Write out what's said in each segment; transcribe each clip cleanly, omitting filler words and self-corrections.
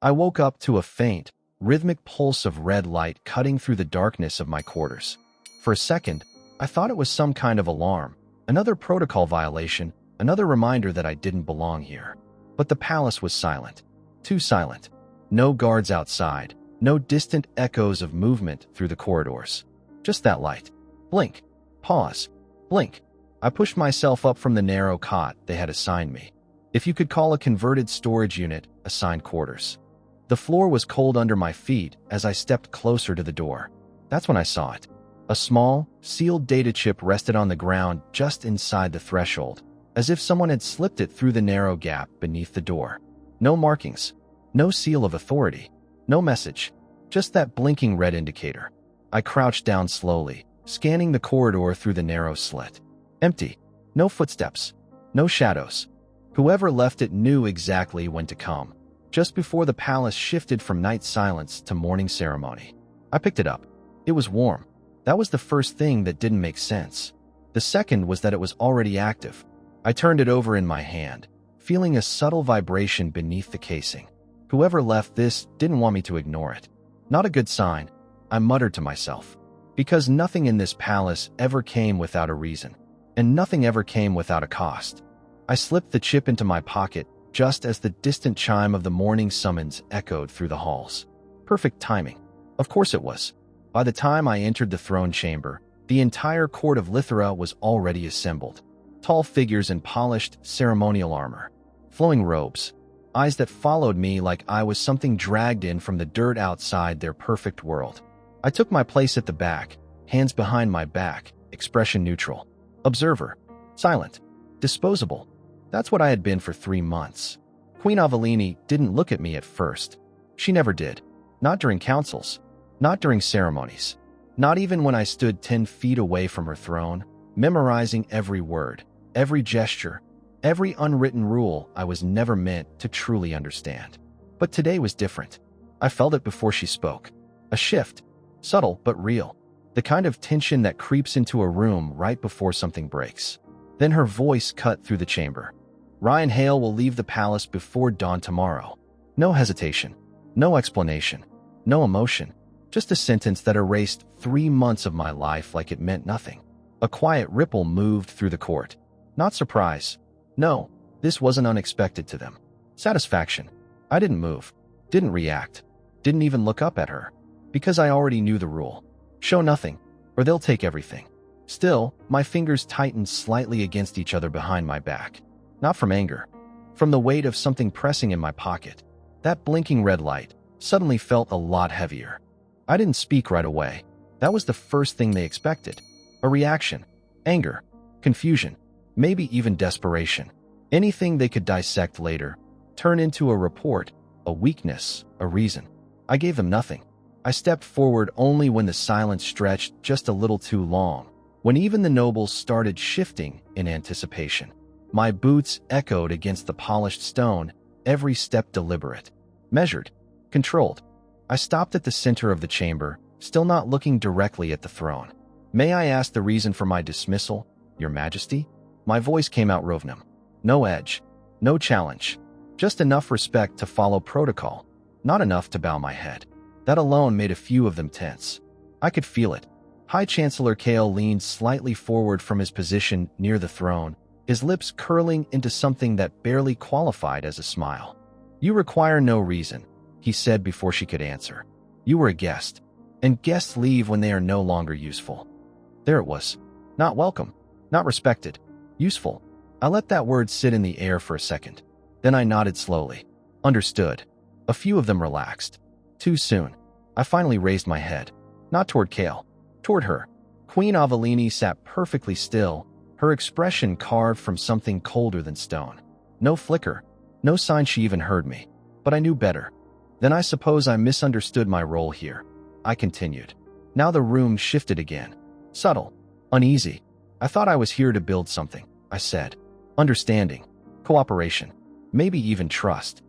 I woke up to a faint, rhythmic pulse of red light cutting through the darkness of my quarters. For a second, I thought it was some kind of alarm, another protocol violation, another reminder that I didn't belong here. But the palace was silent. Too silent. No guards outside. No distant echoes of movement through the corridors. Just that light. Blink. Pause. Blink. I pushed myself up from the narrow cot they had assigned me. If you could call a converted storage unit assigned quarters. The floor was cold under my feet as I stepped closer to the door. That's when I saw it. A small, sealed data chip rested on the ground just inside the threshold, as if someone had slipped it through the narrow gap beneath the door. No markings. No seal of authority. No message. Just that blinking red indicator. I crouched down slowly, scanning the corridor through the narrow slit. Empty. No footsteps. No shadows. Whoever left it knew exactly when to come. Just before the palace shifted from night silence to morning ceremony. I picked it up. It was warm. That was the first thing that didn't make sense. The second was that it was already active. I turned it over in my hand, feeling a subtle vibration beneath the casing. Whoever left this didn't want me to ignore it. Not a good sign, I muttered to myself. Because nothing in this palace ever came without a reason, and nothing ever came without a cost. I slipped the chip into my pocket just as the distant chime of the morning summons echoed through the halls. Perfect timing. Of course it was. By the time I entered the throne chamber, the entire court of Lithera was already assembled. Tall figures in polished, ceremonial armor. Flowing robes. Eyes that followed me like I was something dragged in from the dirt outside their perfect world. I took my place at the back, hands behind my back, expression neutral. Observer. Silent. Disposable. That's what I had been for 3 months. Queen Avellini didn't look at me at first. She never did. Not during councils. Not during ceremonies. Not even when I stood 10 feet away from her throne, memorizing every word, every gesture, every unwritten rule I was never meant to truly understand. But today was different. I felt it before she spoke. A shift. Subtle but real. The kind of tension that creeps into a room right before something breaks. Then her voice cut through the chamber. Ryan Hale will leave the palace before dawn tomorrow. No hesitation. No explanation. No emotion. Just a sentence that erased 3 months of my life like it meant nothing. A quiet ripple moved through the court. Not surprise. No, this wasn't unexpected to them. Satisfaction. I didn't move. Didn't react. Didn't even look up at her. Because I already knew the rule. Show nothing, or they'll take everything. Still, my fingers tightened slightly against each other behind my back. Not from anger. From the weight of something pressing in my pocket. That blinking red light suddenly felt a lot heavier. I didn't speak right away. That was the first thing they expected. A reaction. Anger. Confusion. Maybe even desperation. Anything they could dissect later. Turn into a report, a weakness, a reason. I gave them nothing. I stepped forward only when the silence stretched just a little too long, when even the nobles started shifting in anticipation. My boots echoed against the polished stone, every step deliberate, measured, controlled. I stopped at the center of the chamber, still not looking directly at the throne. May I ask the reason for my dismissal, Your Majesty? My voice came out rovnum. No edge, no challenge, just enough respect to follow protocol, not enough to bow my head. That alone made a few of them tense. I could feel it. High Chancellor Kale leaned slightly forward from his position near the throne, his lips curling into something that barely qualified as a smile. You require no reason, he said before she could answer. You were a guest, and guests leave when they are no longer useful. There it was. Not welcome, not respected, useful. I let that word sit in the air for a second. Then I nodded slowly. Understood. A few of them relaxed. Too soon. I finally raised my head. Not toward Kale. Toward her. Queen Avellini sat perfectly still, her expression carved from something colder than stone. No flicker. No sign she even heard me. But I knew better. Then I suppose I misunderstood my role here. I continued. Now the room shifted again. Subtle. Uneasy. I thought I was here to build something, I said. Understanding. Cooperation. Maybe even trust.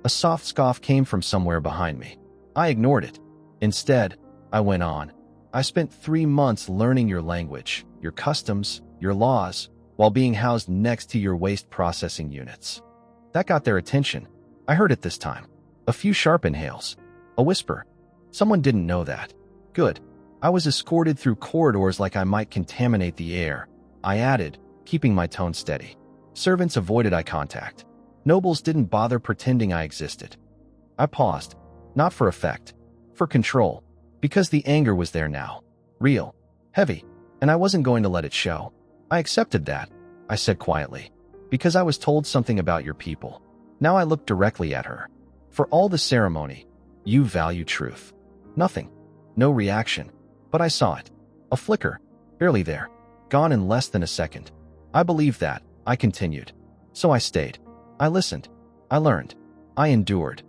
A soft scoff came from somewhere behind me. I ignored it. Instead, I went on. I spent 3 months learning your language, your customs, your laws, while being housed next to your waste processing units. That got their attention. I heard it this time. A few sharp inhales. A whisper. Someone didn't know that. Good. I was escorted through corridors like I might contaminate the air. I added, keeping my tone steady. Servants avoided eye contact. Nobles didn't bother pretending I existed. I paused. Not for effect. For control. Because the anger was there now. Real. Heavy. And I wasn't going to let it show. I accepted that, I said quietly. Because I was told something about your people. Now I looked directly at her. For all the ceremony, you value truth. Nothing. No reaction. But I saw it. A flicker. Barely there. Gone in less than a second. I believed that, I continued. So I stayed. I listened. I learned. I endured.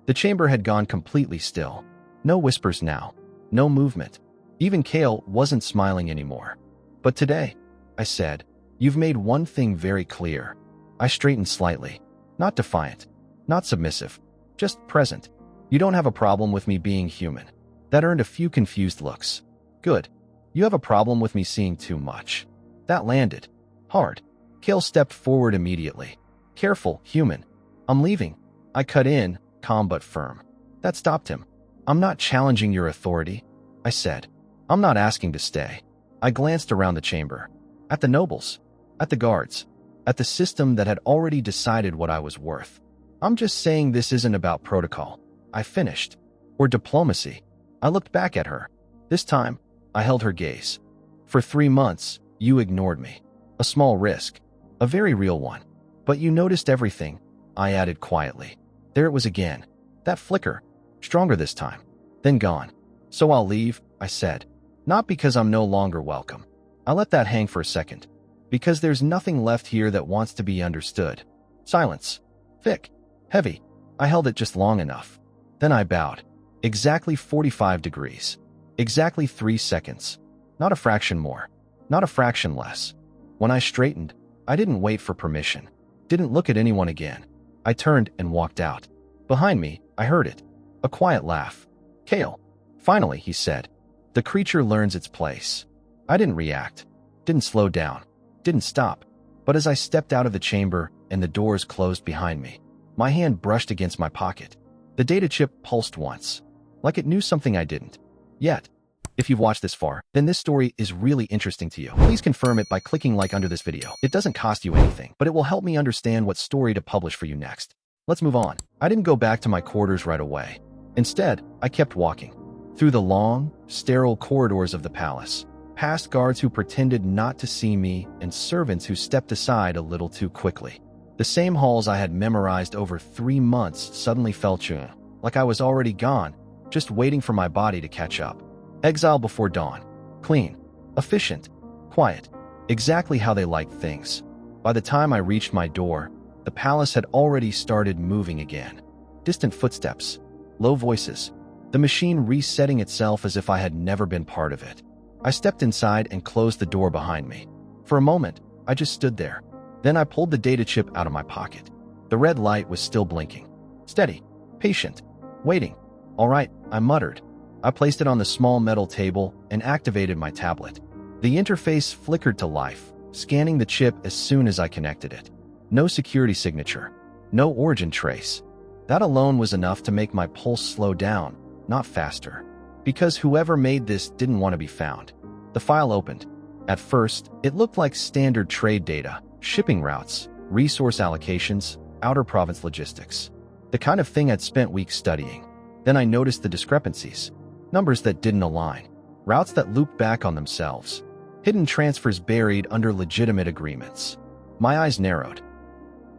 The chamber had gone completely still. No whispers now. No movement. Even Kale wasn't smiling anymore. But today, I said, you've made one thing very clear. I straightened slightly. Not defiant. Not submissive. Just present. You don't have a problem with me being human. That earned a few confused looks. Good. You have a problem with me seeing too much. That landed. Hard. Kale stepped forward immediately. Careful, human. I'm leaving. I cut in, calm but firm. That stopped him. I'm not challenging your authority, I said. I'm not asking to stay. I glanced around the chamber. At the nobles. At the guards. At the system that had already decided what I was worth. I'm just saying this isn't about protocol. I finished. Or diplomacy. I looked back at her. This time, I held her gaze. For 3 months, you ignored me. A small risk. A very real one. But you noticed everything, I added quietly. There it was again. That flicker. Stronger this time. Then gone. So I'll leave, I said. Not because I'm no longer welcome. I let that hang for a second. Because there's nothing left here that wants to be understood. Silence. Thick. Heavy. I held it just long enough. Then I bowed. Exactly 45 degrees. Exactly 3 seconds. Not a fraction more. Not a fraction less. When I straightened, I didn't wait for permission. Didn't look at anyone again. I turned and walked out. Behind me, I heard it. A quiet laugh. Kale. Finally, he said. The creature learns its place. I didn't react. Didn't slow down. Didn't stop. But as I stepped out of the chamber and the doors closed behind me, my hand brushed against my pocket. The data chip pulsed once. Like it knew something I didn't. Yet. If you've watched this far, then this story is really interesting to you. Please confirm it by clicking like under this video. It doesn't cost you anything, but it will help me understand what story to publish for you next. Let's move on. I didn't go back to my quarters right away. Instead, I kept walking. Through the long, sterile corridors of the palace. Past guards who pretended not to see me and servants who stepped aside a little too quickly. The same halls I had memorized over 3 months suddenly felt like I was already gone, just waiting for my body to catch up. Exile before dawn. Clean. Efficient. Quiet. Exactly how they liked things. By the time I reached my door, the palace had already started moving again. Distant footsteps. Low voices. The machine resetting itself as if I had never been part of it. I stepped inside and closed the door behind me. For a moment, I just stood there. Then I pulled the data chip out of my pocket. The red light was still blinking. Steady. Patient. Waiting. All right, I muttered. I placed it on the small metal table and activated my tablet. The interface flickered to life, scanning the chip as soon as I connected it. No security signature. No origin trace. That alone was enough to make my pulse slow down, not faster. Because whoever made this didn't want to be found. The file opened. At first, it looked like standard trade data, shipping routes, resource allocations, outer province logistics. The kind of thing I'd spent weeks studying. Then I noticed the discrepancies. Numbers that didn't align. Routes that looped back on themselves. Hidden transfers buried under legitimate agreements. My eyes narrowed.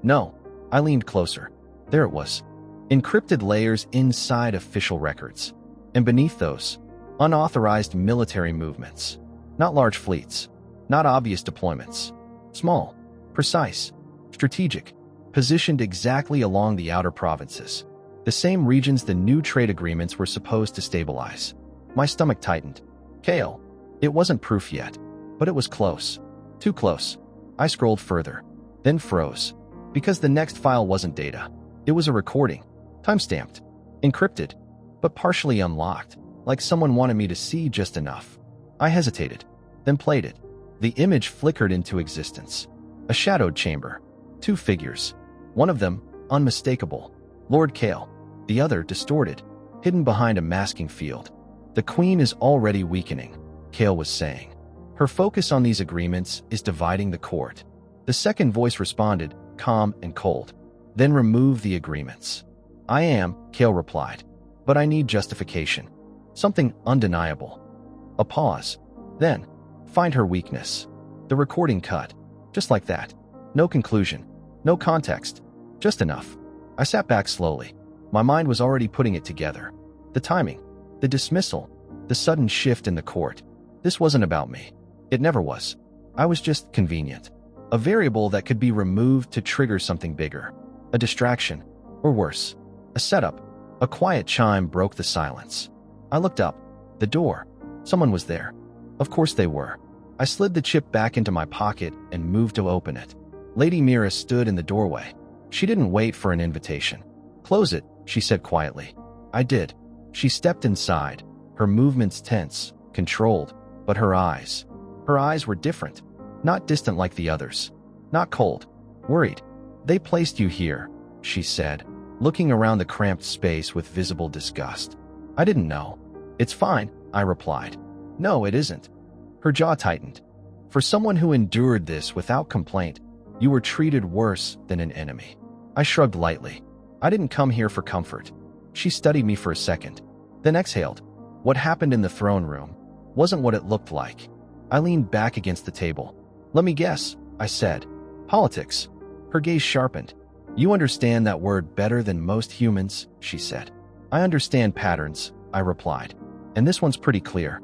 No. I leaned closer. There it was. Encrypted layers inside official records. And beneath those, unauthorized military movements. Not large fleets. Not obvious deployments. Small. Precise. Strategic. Positioned exactly along the outer provinces. The same regions the new trade agreements were supposed to stabilize. My stomach tightened. Kale. It wasn't proof yet. But it was close. Too close. I scrolled further. Then froze. Because the next file wasn't data. It was a recording. Timestamped. Encrypted. But partially unlocked. Like someone wanted me to see just enough. I hesitated. Then played it. The image flickered into existence. A shadowed chamber. 2 figures. One of them, unmistakable. Lord Kale. the other distorted, hidden behind a masking field. The queen is already weakening, Kale was saying. Her focus on these agreements is dividing the court. The second voice responded, calm and cold. Then remove the agreements. I am, Kale replied. But I need justification. Something undeniable. A pause. Then, find her weakness. The recording cut. Just like that. No conclusion. No context. Just enough. I sat back slowly. My mind was already putting it together. The timing. The dismissal. The sudden shift in the court. This wasn't about me. It never was. I was just convenient. A variable that could be removed to trigger something bigger. A distraction. Or worse. A setup. A quiet chime broke the silence. I looked up. The door. Someone was there. Of course they were. I slid the chip back into my pocket and moved to open it. Lady Mira stood in the doorway. She didn't wait for an invitation. Close it, she said quietly. I did. She stepped inside, her movements tense, controlled, but her eyes were different. Not distant like the others. Not cold. Worried. They placed you here, she said, looking around the cramped space with visible disgust. I didn't know. It's fine, I replied. No, it isn't. Her jaw tightened. For someone who endured this without complaint, you were treated worse than an enemy. I shrugged lightly. I didn't come here for comfort. She studied me for a second, then exhaled. What happened in the throne room wasn't what it looked like. I leaned back against the table. Let me guess, I said. Politics. Her gaze sharpened. You understand that word better than most humans, she said. I understand patterns, I replied. And this one's pretty clear.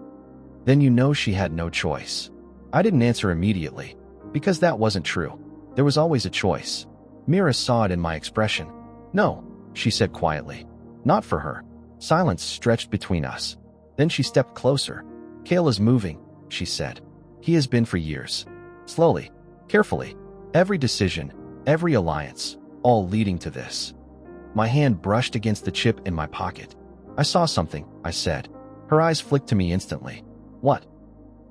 Then you know she had no choice. I didn't answer immediately, because that wasn't true. There was always a choice. Mira saw it in my expression. No, she said quietly. Not for her. Silence stretched between us. Then she stepped closer. Kale is moving, she said. He has been for years. Slowly, carefully. Every decision, every alliance, all leading to this. My hand brushed against the chip in my pocket. I saw something, I said. Her eyes flicked to me instantly. What?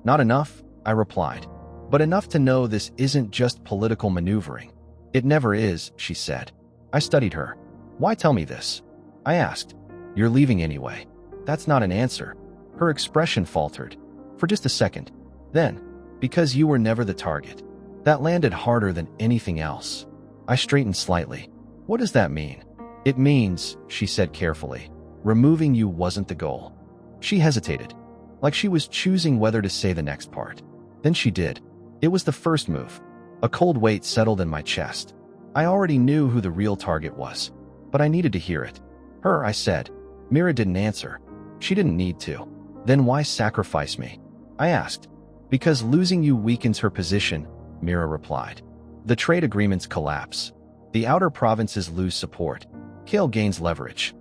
Not enough, I replied. But enough to know this isn't just political maneuvering. It never is, she said. I studied her. Why tell me this? I asked. You're leaving anyway. That's not an answer. Her expression faltered. For just a second. Then, because you were never the target. That landed harder than anything else. I straightened slightly. What does that mean? It means, she said carefully, removing you wasn't the goal. She hesitated, like she was choosing whether to say the next part. Then she did. It was the first move. A cold weight settled in my chest. I already knew who the real target was, but I needed to hear it. Her, I said. Mira didn't answer. She didn't need to. Then why sacrifice me? I asked. Because losing you weakens her position, Mira replied. The trade agreements collapse. The outer provinces lose support. Kale gains leverage.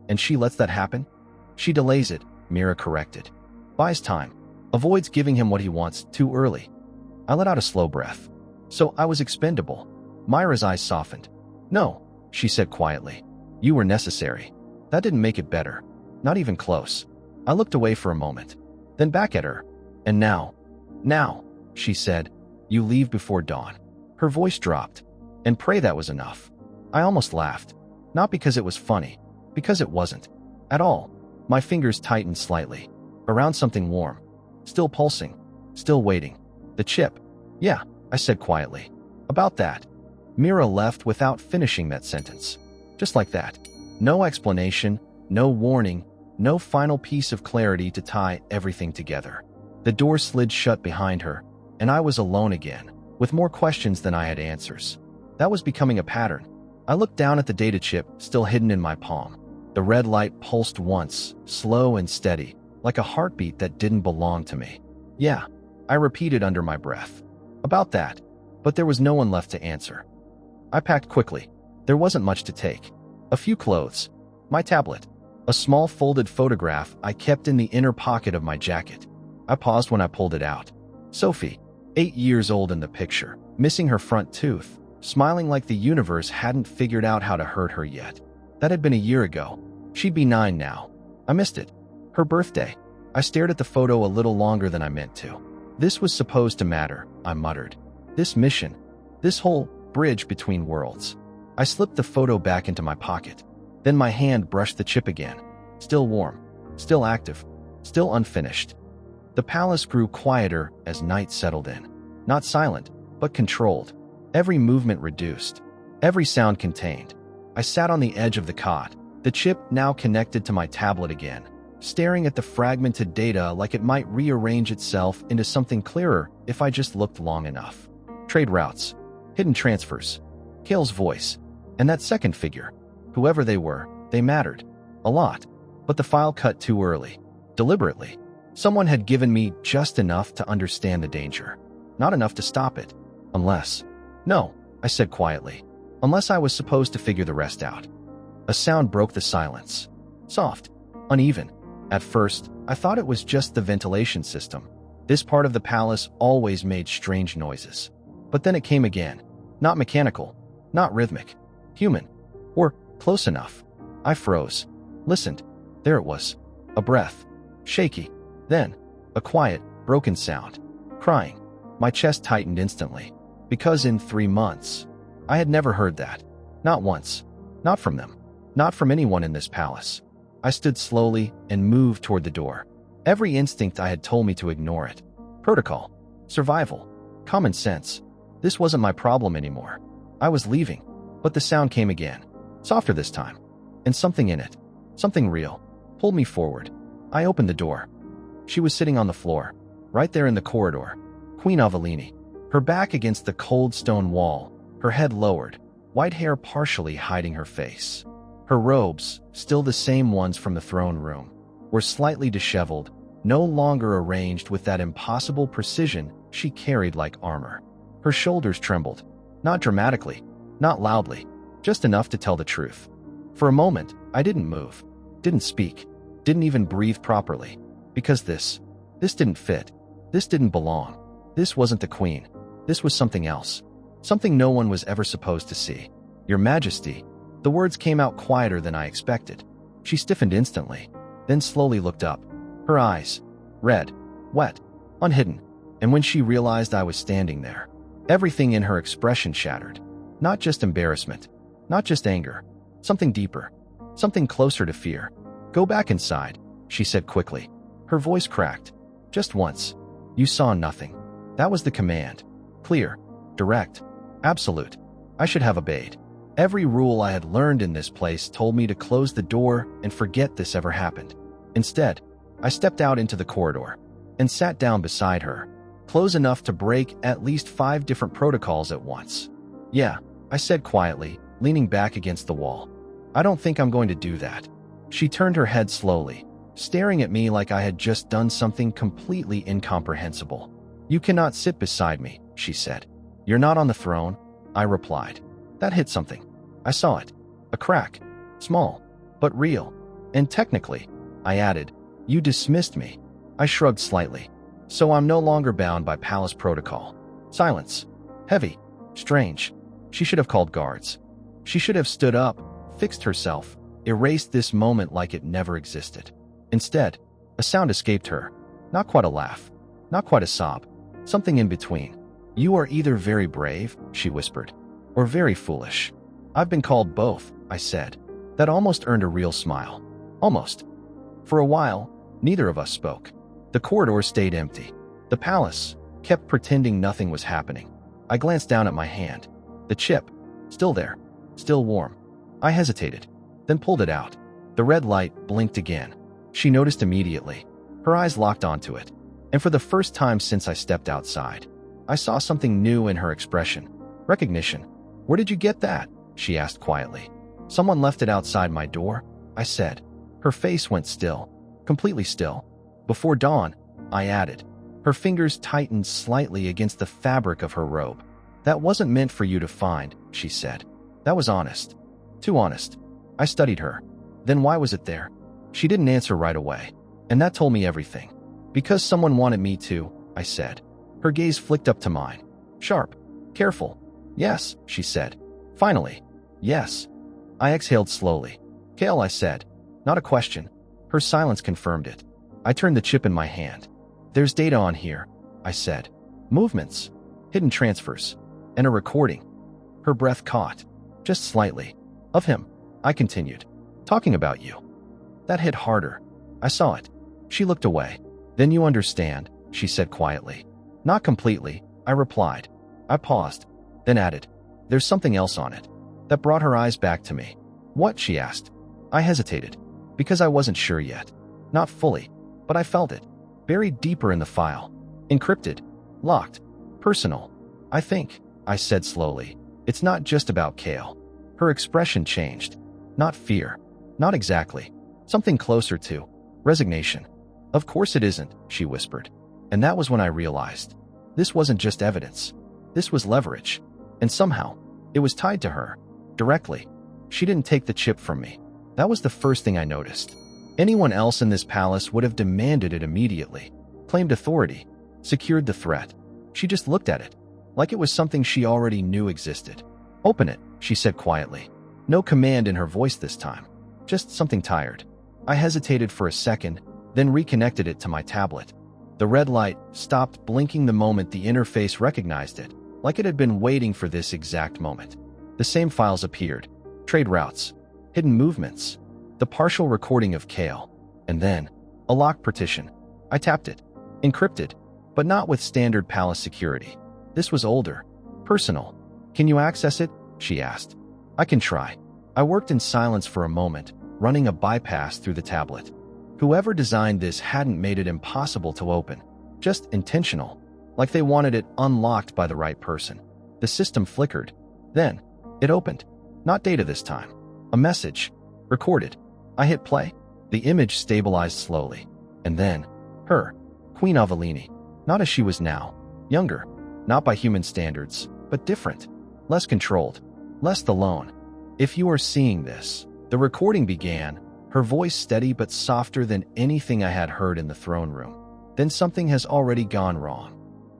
And she lets that happen? She delays it, Mira corrected. Buys time. Avoids giving him what he wants too early. I let out a slow breath. So I was expendable. Myra's eyes softened. No, she said quietly. You were necessary. That didn't make it better. Not even close. I looked away for a moment. Then back at her. And now, she said, you leave before dawn. Her voice dropped. And pray that was enough. I almost laughed. Not because it was funny. Because it wasn't. At all. My fingers tightened slightly. Around something warm. Still pulsing. Still waiting. The chip. Yeah, I said quietly. About that. Mira left without finishing that sentence. Just like that. No explanation, no warning, no final piece of clarity to tie everything together. The door slid shut behind her, and I was alone again, with more questions than I had answers. That was becoming a pattern. I looked down at the data chip still hidden in my palm. The red light pulsed once, slow and steady, like a heartbeat that didn't belong to me. Yeah, I repeated under my breath. About that, but there was no one left to answer. I packed quickly. There wasn't much to take. A few clothes, my tablet, a small folded photograph I kept in the inner pocket of my jacket. I paused when I pulled it out. Sophie, 8 years old in the picture, missing her front tooth, smiling like the universe hadn't figured out how to hurt her yet. That had been a year ago. She'd be 9 now. I missed it. Her birthday. I stared at the photo a little longer than I meant to. This was supposed to matter, I muttered. This mission. This whole bridge between worlds. I slipped the photo back into my pocket. Then my hand brushed the chip again. Still warm, still active, still unfinished. The palace grew quieter as night settled in. Not silent, but controlled. Every movement reduced, every sound contained. I sat on the edge of the cot, the chip now connected to my tablet again, staring at the fragmented data like it might rearrange itself into something clearer if I just looked long enough. Trade routes, hidden transfers, Kale's voice, and that second figure. Whoever they were, they mattered. A lot. But the file cut too early. Deliberately. Someone had given me just enough to understand the danger. Not enough to stop it. Unless... No, I said quietly. Unless I was supposed to figure the rest out. A sound broke the silence. Soft. Uneven. At first, I thought it was just the ventilation system. This part of the palace always made strange noises. But then it came again. Not mechanical. Not rhythmic. Human. Or close enough. I froze. Listened. There it was. A breath. Shaky. Then, a quiet, broken sound. Crying. My chest tightened instantly. Because in 3 months, I had never heard that. Not once. Not from them. Not from anyone in this palace. I stood slowly and moved toward the door. Every instinct I had told me to ignore it. Protocol. Survival. Common sense. This wasn't my problem anymore. I was leaving. But the sound came again. Softer this time. And something in it. Something real. Pulled me forward. I opened the door. She was sitting on the floor. Right there in the corridor. Queen Avellini. Her back against the cold stone wall. Her head lowered. White hair partially hiding her face. Her robes, still the same ones from the throne room, were slightly disheveled, no longer arranged with that impossible precision she carried like armor. Her shoulders trembled. Not dramatically, not loudly, just enough to tell the truth. For a moment, I didn't move, didn't speak, didn't even breathe properly. Because this didn't fit. This didn't belong. This wasn't the queen. This was something else. Something no one was ever supposed to see. Your Majesty. The words came out quieter than I expected. She stiffened instantly, then slowly looked up. Her eyes, red, wet, unhidden. And when she realized I was standing there, everything in her expression shattered. Not just embarrassment, not just anger, something deeper, something closer to fear. Go back inside, she said quickly. Her voice cracked. Just once. You saw nothing. That was the command. Clear, direct, absolute. I should have obeyed. Every rule I had learned in this place told me to close the door and forget this ever happened. Instead, I stepped out into the corridor and sat down beside her, close enough to break at least 5 different protocols at once. Yeah, I said quietly, leaning back against the wall. I don't think I'm going to do that. She turned her head slowly, staring at me like I had just done something completely incomprehensible. You cannot sit beside me, she said. You're not on the throne, I replied. That hit something. I saw it. A crack. Small, but real. And technically, I added, you dismissed me. I shrugged slightly. So I'm no longer bound by palace protocol. Silence. Heavy. Strange. She should have called guards. She should have stood up, fixed herself, erased this moment like it never existed. Instead, a sound escaped her. Not quite a laugh. Not quite a sob. Something in between. You are either very brave, she whispered, or very foolish. I've been called both, I said. That almost earned a real smile. Almost. For a while, neither of us spoke. The corridor stayed empty. The palace kept pretending nothing was happening. I glanced down at my hand. The chip, still there, still warm. I hesitated, then pulled it out. The red light blinked again. She noticed immediately. Her eyes locked onto it. And for the first time since I stepped outside, I saw something new in her expression. Recognition. Where did you get that? She asked quietly. Someone left it outside my door, I said. Her face went still, completely still. Before dawn, I added. Her fingers tightened slightly against the fabric of her robe. That wasn't meant for you to find, she said. That was honest. Too honest. I studied her. Then why was it there? She didn't answer right away. And that told me everything. Because someone wanted me to, I said. Her gaze flicked up to mine. Sharp. Careful. Yes, she said. Finally. Yes. I exhaled slowly. Kale, I said. Not a question. Her silence confirmed it. I turned the chip in my hand. There's data on here, I said. Movements. Hidden transfers. And a recording. Her breath caught. Just slightly. Of him. I continued. Talking about you. That hit harder. I saw it. She looked away. Then you understand, she said quietly. Not completely, I replied. I paused, then added, there's something else on it. That brought her eyes back to me. What? She asked. I hesitated, because I wasn't sure yet. Not fully, but I felt it. Buried deeper in the file. Encrypted. Locked. Personal. I think, I said slowly, it's not just about Kale. Her expression changed. Not fear. Not exactly. Something closer to resignation. Of course it isn't, she whispered. And that was when I realized. This wasn't just evidence. This was leverage. And somehow, it was tied to her. Directly. She didn't take the chip from me. That was the first thing I noticed. Anyone else in this palace would have demanded it immediately. Claimed authority. Secured the threat. She just looked at it. Like it was something she already knew existed. Open it, she said quietly. No command in her voice this time. Just something tired. I hesitated for a second, then reconnected it to my tablet. The red light stopped blinking the moment the interface recognized it, like it had been waiting for this exact moment. The same files appeared. Trade routes. Hidden movements. The partial recording of Kale. And then, a locked partition. I tapped it. Encrypted, but not with standard palace security. This was older. Personal. Can you access it? She asked. I can try. I worked in silence for a moment, running a bypass through the tablet. Whoever designed this hadn't made it impossible to open. Just intentional. Like they wanted it unlocked by the right person. The system flickered. Then, it opened. Not data this time. A message. Recorded. I hit play. The image stabilized slowly. And then, her. Queen Avelini. Not as she was now. Younger. Not by human standards, but different. Less controlled. Less alone. If you are seeing this, the recording began, her voice steady but softer than anything I had heard in the throne room. Then something has already gone wrong.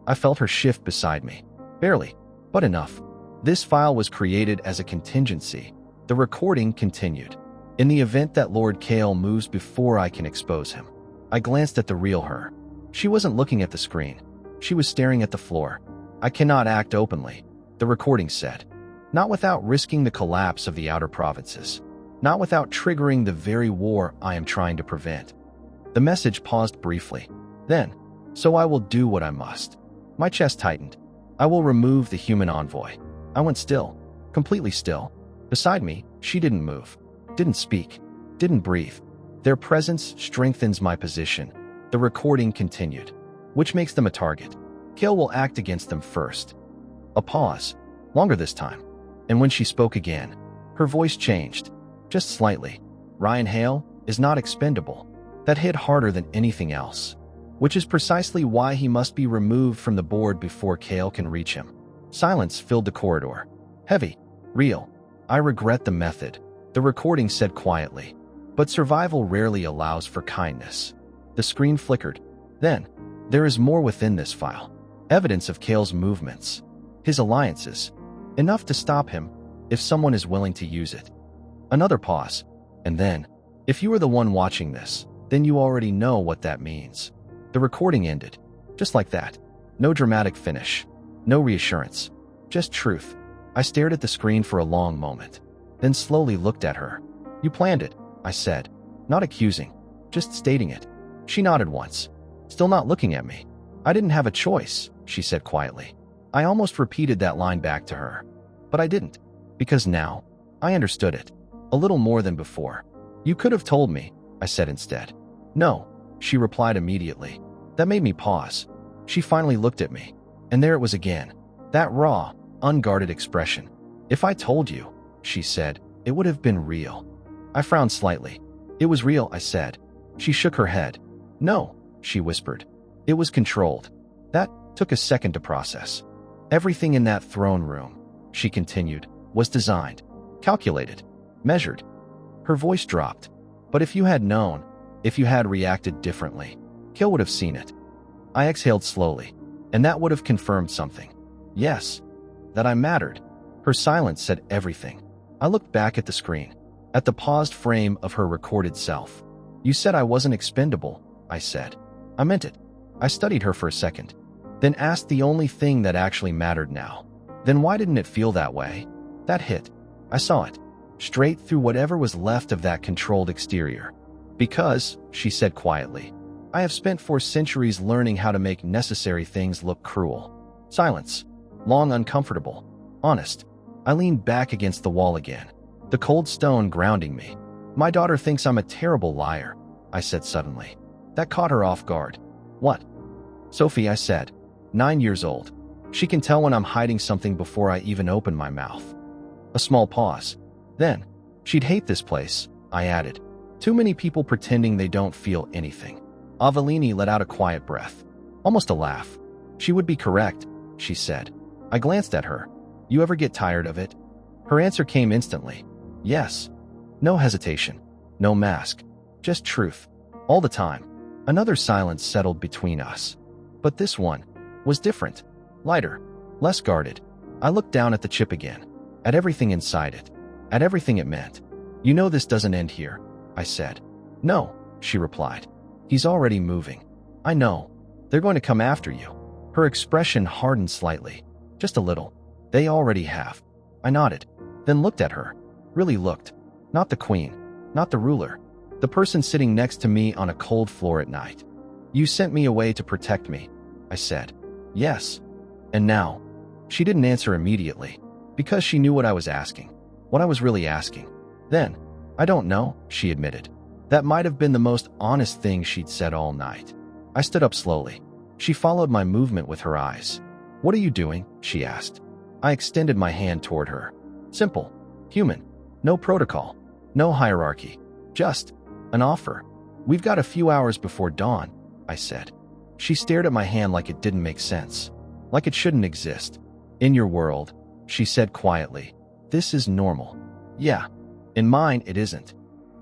I felt her shift beside me. Barely, but enough. This file was created as a contingency. The recording continued. In the event that Lord Kale moves before I can expose him. I glanced at the real her. She wasn't looking at the screen. She was staring at the floor. I cannot act openly, the recording said. Not without risking the collapse of the outer provinces. Not without triggering the very war I am trying to prevent. The message paused briefly. Then, so I will do what I must. My chest tightened. I will remove the human envoy. I went still. Completely still. Beside me, she didn't move. Didn't speak. Didn't breathe. Their presence strengthens my position. The recording continued. Which makes them a target. Kale will act against them first. A pause. Longer this time. And when she spoke again, her voice changed. Just slightly. Ryan Hale is not expendable. That hit harder than anything else. Which is precisely why he must be removed from the board before Kale can reach him. Silence filled the corridor. Heavy. Real. I regret the method, the recording said quietly. But survival rarely allows for kindness. The screen flickered. Then, there is more within this file. Evidence of Kale's movements. His alliances. Enough to stop him, if someone is willing to use it. Another pause. And then, if you are the one watching this, then you already know what that means. The recording ended. Just like that. No dramatic finish. No reassurance. Just truth. I stared at the screen for a long moment. Then slowly looked at her. You planned it, I said. Not accusing. Just stating it. She nodded once. Still not looking at me. I didn't have a choice, she said quietly. I almost repeated that line back to her. But I didn't. Because now, I understood it. A little more than before. You could have told me, I said instead. No, she replied immediately. That made me pause. She finally looked at me. And there it was again. That raw, unguarded expression. If I told you, she said, it would have been real. I frowned slightly. It was real, I said. She shook her head. No, she whispered. It was controlled. That took a second to process. Everything in that throne room, she continued, was designed, calculated, measured. Her voice dropped. But if you had known, if you had reacted differently, Kale would have seen it. I exhaled slowly, and that would have confirmed something. Yes, that I mattered. Her silence said everything. I looked back at the screen, at the paused frame of her recorded self. You said I wasn't expendable, I said. I meant it. I studied her for a second, then asked the only thing that actually mattered now. Then why didn't it feel that way? That hit. I saw it. straight through whatever was left of that controlled exterior. Because, she said quietly, I have spent 4 centuries learning how to make necessary things look cruel. Silence. Long, uncomfortable. Honest. I leaned back against the wall again, the cold stone grounding me. My daughter thinks I'm a terrible liar, I said suddenly. That caught her off guard. What? Sophie, I said. 9 years old. She can tell when I'm hiding something before I even open my mouth. A small pause. Then, she'd hate this place, I added. Too many people pretending they don't feel anything. Avellini let out a quiet breath. Almost a laugh. She would be correct, she said. I glanced at her. You ever get tired of it? Her answer came instantly. Yes. No hesitation. No mask. Just truth. All the time. Another silence settled between us. But this one was different. Lighter. Less guarded. I looked down at the chip again. At everything inside it. At everything it meant. You know this doesn't end here, I said. No, she replied. He's already moving. I know. They're going to come after you. Her expression hardened slightly. Just a little. They already have. I nodded. Then looked at her. Really looked. Not the queen. Not the ruler. The person sitting next to me on a cold floor at night. You sent me away to protect me, I said. Yes. And now? She didn't answer immediately, because she knew what I was asking. What I was really asking. Then, I don't know, she admitted. That might have been the most honest thing she'd said all night. I stood up slowly. She followed my movement with her eyes. What are you doing? She asked. I extended my hand toward her. Simple. Human. No protocol. No hierarchy. Just an offer. We've got a few hours before dawn, I said. She stared at my hand like it didn't make sense. Like it shouldn't exist. In your world, she said quietly, this is normal. Yeah. In mine, it isn't.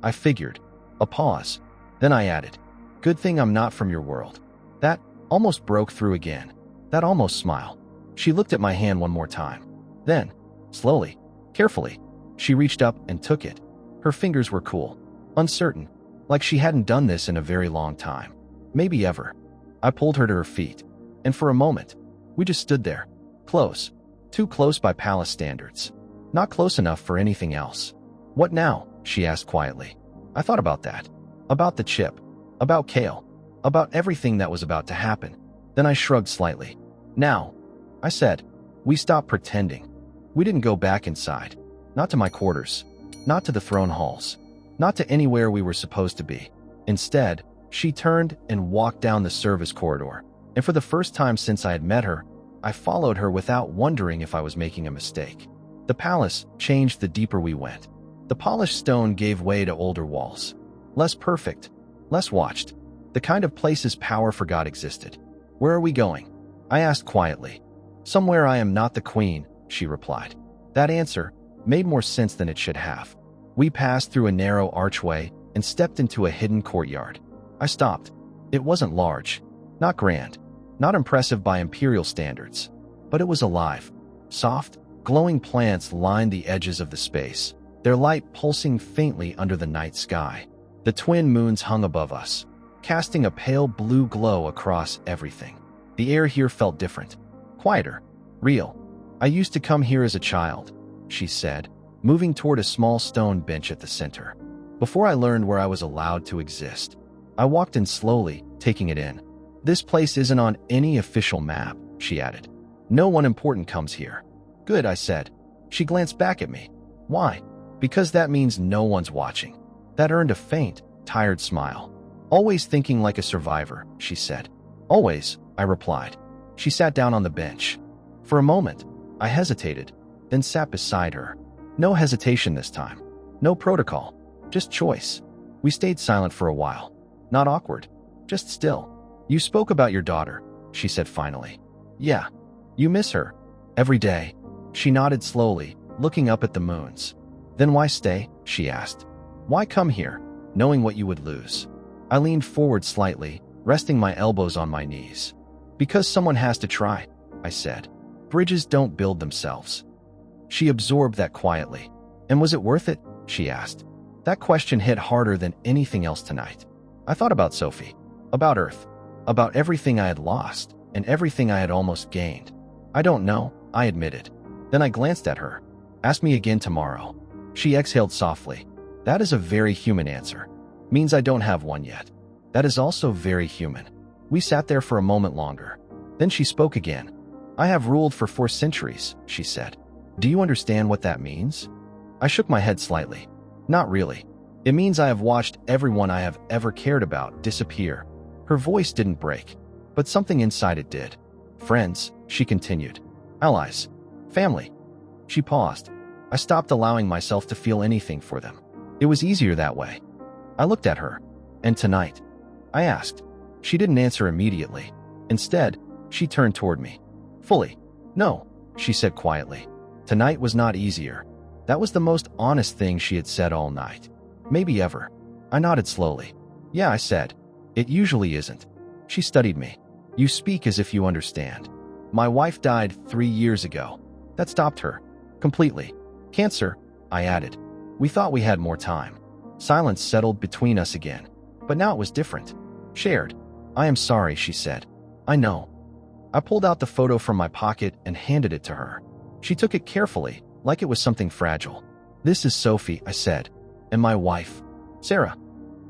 I figured. A pause. Then I added, good thing I'm not from your world. That almost broke through again. That almost smile. She looked at my hand one more time. Then, slowly, carefully, she reached up and took it. Her fingers were cool, uncertain, like she hadn't done this in a very long time. Maybe ever. I pulled her to her feet, and for a moment, we just stood there. Close. Too close by palace standards. Not close enough for anything else. What now? She asked quietly. I thought about that. About the chip. About Kale. About everything that was about to happen. Then I shrugged slightly. Now, I said, we stopped pretending. We didn't go back inside. Not to my quarters. Not to the throne halls. Not to anywhere we were supposed to be. Instead, she turned and walked down the service corridor. And for the first time since I had met her, I followed her without wondering if I was making a mistake. The palace changed the deeper we went. The polished stone gave way to older walls. Less perfect. Less watched. The kind of places power forgot existed. Where are we going? I asked quietly. Somewhere I am not the queen, she replied. That answer made more sense than it should have. We passed through a narrow archway and stepped into a hidden courtyard. I stopped. It wasn't large, not grand, not impressive by imperial standards, but it was alive. Soft, glowing plants lined the edges of the space, their light pulsing faintly under the night sky. The twin moons hung above us, casting a pale blue glow across everything. The air here felt different, quieter, real. I used to come here as a child, she said, moving toward a small stone bench at the center. Before I learned where I was allowed to exist, I walked in slowly, taking it in. This place isn't on any official map, she added. No one important comes here. Good, I said. She glanced back at me. Why? Because that means no one's watching. That earned a faint, tired smile. Always thinking like a survivor, she said. Always, I replied. She sat down on the bench. For a moment, I hesitated, then sat beside her. No hesitation this time. No protocol. Just choice. We stayed silent for a while. Not awkward. Just still. You spoke about your daughter, she said finally. Yeah. You miss her. Every day. She nodded slowly, looking up at the moons. Then why stay? She asked. Why come here, knowing what you would lose? I leaned forward slightly, resting my elbows on my knees. Because someone has to try, I said. Bridges don't build themselves. She absorbed that quietly. And was it worth it? She asked. That question hit harder than anything else tonight. I thought about Sophie, about Earth, about everything I had lost and everything I had almost gained. I don't know, I admitted. Then I glanced at her. Ask me again tomorrow. She exhaled softly. That is a very human answer. Means I don't have one yet. That is also very human. We sat there for a moment longer. Then she spoke again. I have ruled for 4 centuries, she said. Do you understand what that means? I shook my head slightly. Not really. It means I have watched everyone I have ever cared about disappear. Her voice didn't break, but something inside it did. Friends, she continued. Allies. Family. She paused. I stopped allowing myself to feel anything for them. It was easier that way. I looked at her. And tonight? I asked. She didn't answer immediately. Instead, she turned toward me. Fully. No, she said quietly. Tonight was not easier. That was the most honest thing she had said all night. Maybe ever. I nodded slowly. Yeah, I said. It usually isn't. She studied me. You speak as if you understand. My wife died 3 years ago. That stopped her. Completely. Cancer, I added. We thought we had more time. Silence settled between us again. But now it was different. Shared. I am sorry, she said. I know. I pulled out the photo from my pocket and handed it to her. She took it carefully, like it was something fragile. This is Sophie, I said. And my wife, Sarah.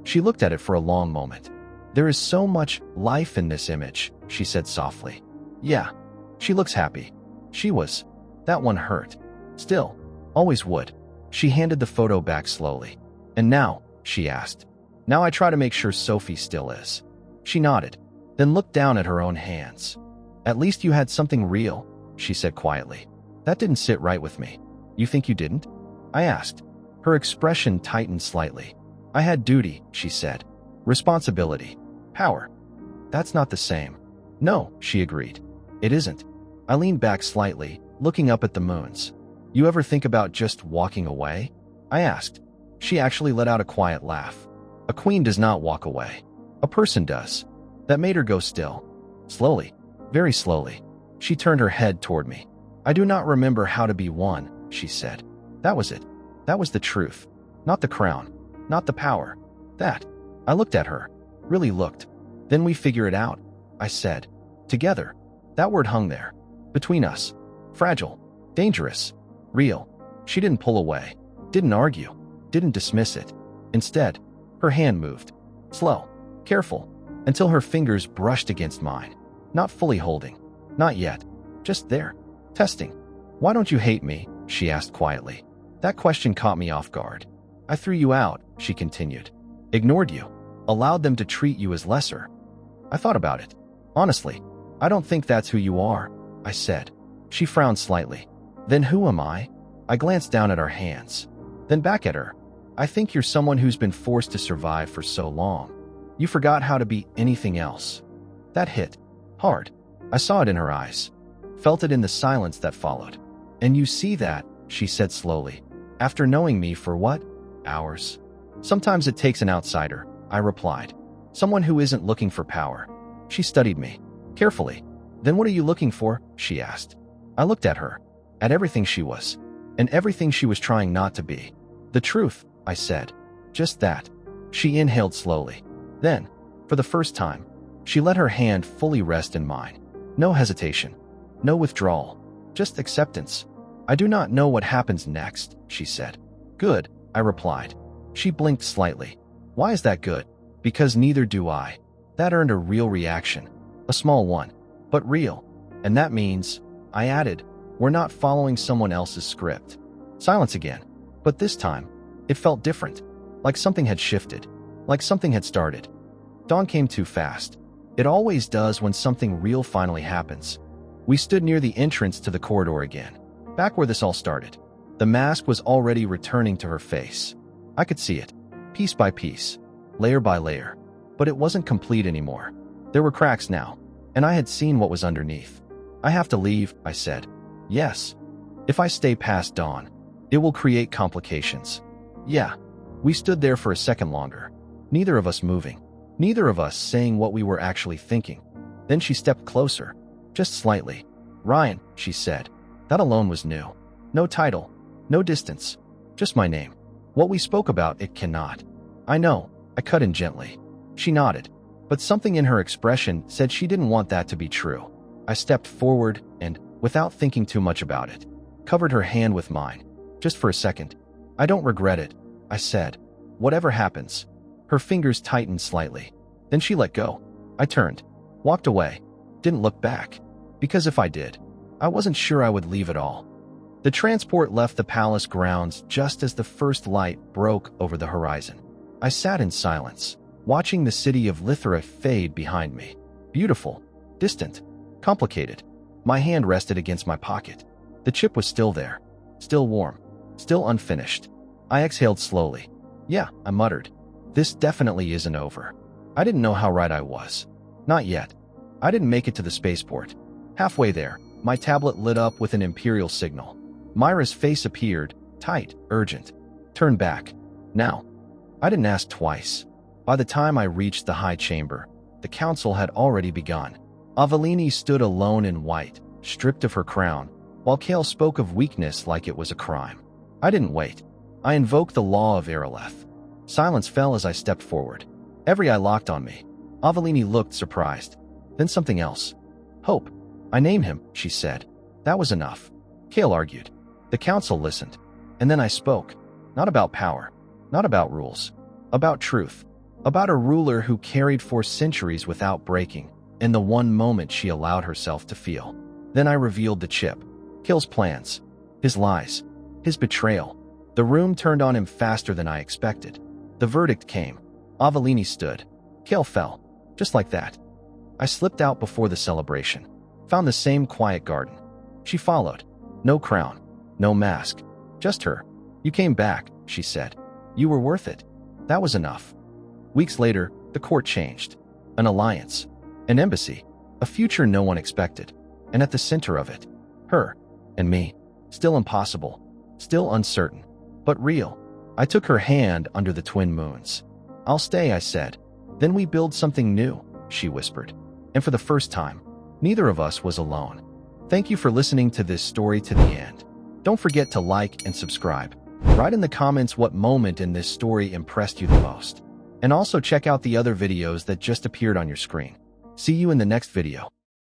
She looked at it for a long moment. There is so much life in this image, she said softly. Yeah. She looks happy. She was. That one hurt. Still. Always would. She handed the photo back slowly. And now, she asked. Now I try to make sure Sophie still is. She nodded, then looked down at her own hands. At least you had something real, she said quietly. That didn't sit right with me. You think you didn't? I asked. Her expression tightened slightly. I had duty, she said. Responsibility. Power. That's not the same. No, she agreed. It isn't. I leaned back slightly, looking up at the moons. You ever think about just walking away? I asked. She actually let out a quiet laugh. A queen does not walk away. A person does. That made her go still. Slowly. Very slowly. She turned her head toward me. I do not remember how to be one, she said. That was it. That was the truth. Not the crown. Not the power. That. I looked at her. Really looked. Then we figure it out, I said. Together. That word hung there. Between us. Fragile. Dangerous. Real. She didn't pull away. Didn't argue. Didn't dismiss it. Instead, her hand moved. Slow. Careful. Until her fingers brushed against mine. Not fully holding. Not yet. Just there. Testing. Why don't you hate me? She asked quietly. That question caught me off guard. I threw you out, she continued. Ignored you. Allowed them to treat you as lesser. I thought about it. Honestly, I don't think that's who you are, I said. She frowned slightly. Then who am I? I glanced down at our hands. Then back at her. I think you're someone who's been forced to survive for so long. You forgot how to be anything else. That hit. Hard. I saw it in her eyes. Felt it in the silence that followed. And you see that, she said slowly. After knowing me for what? Hours. Sometimes it takes an outsider, I replied. Someone who isn't looking for power. She studied me. Carefully. Then what are you looking for? She asked. I looked at her. At everything she was. And everything she was trying not to be. The truth, I said. Just that. She inhaled slowly. Then, for the first time, she let her hand fully rest in mine. No hesitation. No withdrawal. Just acceptance. I do not know what happens next, she said. Good, I replied. She blinked slightly. Why is that good? Because neither do I. That earned a real reaction. A small one, but real. And that means, I added, we're not following someone else's script. Silence again. But this time, it felt different. Like something had shifted. Like something had started. Dawn came too fast. It always does when something real finally happens. We stood near the entrance to the corridor again. Back where this all started. The mask was already returning to her face. I could see it. Piece by piece. Layer by layer. But it wasn't complete anymore. There were cracks now. And I had seen what was underneath. I have to leave, I said. Yes. If I stay past dawn, it will create complications. Yeah. We stood there for a second longer. Neither of us moving. Neither of us saying what we were actually thinking. Then she stepped closer. Just slightly. Ryan, she said. That alone was new. No title. No distance. Just my name. What we spoke about, it cannot. I know. I cut in gently. She nodded. But something in her expression said she didn't want that to be true. I stepped forward and, without thinking too much about it, covered her hand with mine. Just for a second. I don't regret it, I said. Whatever happens. Her fingers tightened slightly. Then she let go. I turned, walked away, didn't look back. Because if I did, I wasn't sure I would leave at all. The transport left the palace grounds just as the first light broke over the horizon. I sat in silence, watching the city of Lithra fade behind me. Beautiful, distant, complicated. My hand rested against my pocket. The chip was still there, still warm, still unfinished. I exhaled slowly. Yeah, I muttered. This definitely isn't over. I didn't know how right I was. Not yet. I didn't make it to the spaceport. Halfway there, my tablet lit up with an Imperial signal. Myra's face appeared, tight, urgent. Turn back. Now. I didn't ask twice. By the time I reached the high chamber, the council had already begun. Avalini stood alone in white, stripped of her crown, while Kale spoke of weakness like it was a crime. I didn't wait. I invoked the law of Araleth. Silence fell as I stepped forward. Every eye locked on me. Avalini looked surprised. Then something else. Hope. I name him, she said. That was enough. Kale argued. The council listened. And then I spoke. Not about power. Not about rules. About truth. About a ruler who carried for centuries without breaking, in the one moment she allowed herself to feel. Then I revealed the chip. Kale's plans. His lies. His betrayal. The room turned on him faster than I expected. The verdict came. Avalini stood. Kale fell. Just like that. I slipped out before the celebration. Found the same quiet garden. She followed. No crown. No mask. Just her. You came back, she said. You were worth it. That was enough. Weeks later, the court changed. An alliance. An embassy. A future no one expected. And at the center of it, her and me. Still impossible. Still uncertain. But real. I took her hand under the twin moons. I'll stay, I said. Then we build something new, she whispered. And for the first time, neither of us was alone. Thank you for listening to this story to the end. Don't forget to like and subscribe. Write in the comments what moment in this story impressed you the most. And also check out the other videos that just appeared on your screen. See you in the next video.